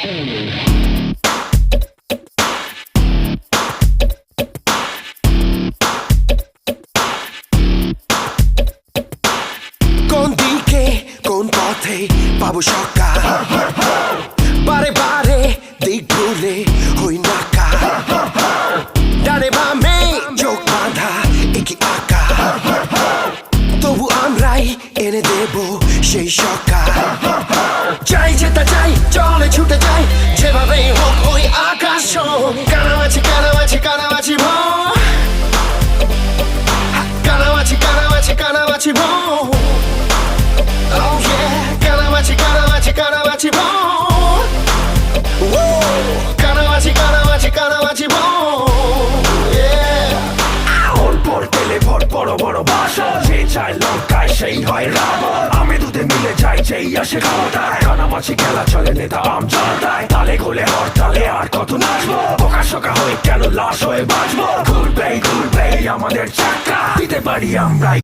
কোন দিকে কোন পথে পাবো সকাল, বারে বারে দিক ভুলে হই নাকা, ডানে বামে চোখ বাঁধা একই আঁকা, তবু আমরাই এনে দেব সেই সকাল। চাই যেটা চাই চলে ছুটে যাই, যেভাবেই হোক ওই আকাশ। কানামাছি কানামাছি কানামাছি ভো, কানামাছি কানামাছি কানামাছি ভো, oh yeah, কানামাছি কানামাছি কানামাছি ভো, কানামাছি কানামাছি কানামাছি ভো, ওর পর তেলে ভর বড় বড় বাসন, যে চায় লঙ্কায় সেই হয় রাবণ। আমি দুধে মিলে যাই যেই আসে খাওয়াটায়, কানামাছি খেলা চলে নেতা আম জলদায়। তালে গোলে হরতালে আর কত নাচবো, বোকা শোকা হয়ে কেন লাশ হয়ে বাঁচবো। ঘুরবেই ঘুরবেই আমাদের চাকা, দিতে পারি আমরাই